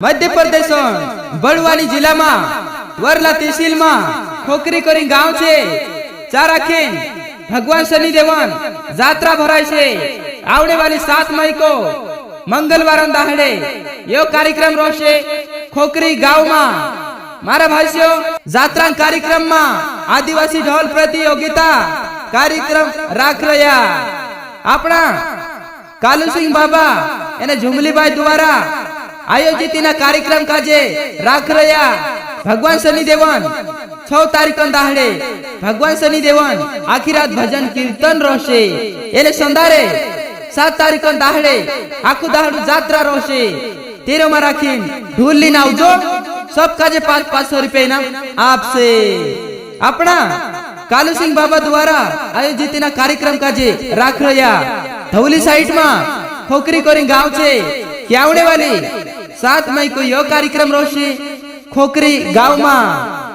मध्य प्रदेश बड़वानी जिला में वरला तहसील में खोकरी करी गांव छे। चाराखेन भगवान शनि देवन जात्रा भराय छे। आवने वाली 7 मई को मंगलवार दाहड़े यो कार्यक्रम रोशे खोकरी गांव में। मारा भाईओ जात्रा कार्यक्रम में आदिवासी ढोल प्रतियोगिता कार्यक्रम राख रहा अपना कालू सिंह बाबा एने झुमलीबाई द्वारा आयोजित कार्यक्रम काजे राख रहा भगवान शनि देवन 6 तारीख दाहड़े भगवान शनि देवन आखी रात भजन कीर्तन रोशे। एने संधारे 7 तारीख दाहड़े आखू दाहड़ू जात्रा रोशे। तेरो में राखी ढोल लीने आवजो। सब काजे 500 रुपया इनाम आपसे। अपना कालू सिंह बाबा द्वारा आयोजित कार्यक्रम काजे राख रहा धौली साइड में खोकरी कोरी गांव छे। क्या आवने वाली 7 मई को यो कार्यक्रम रोशे खोकरी गांव में।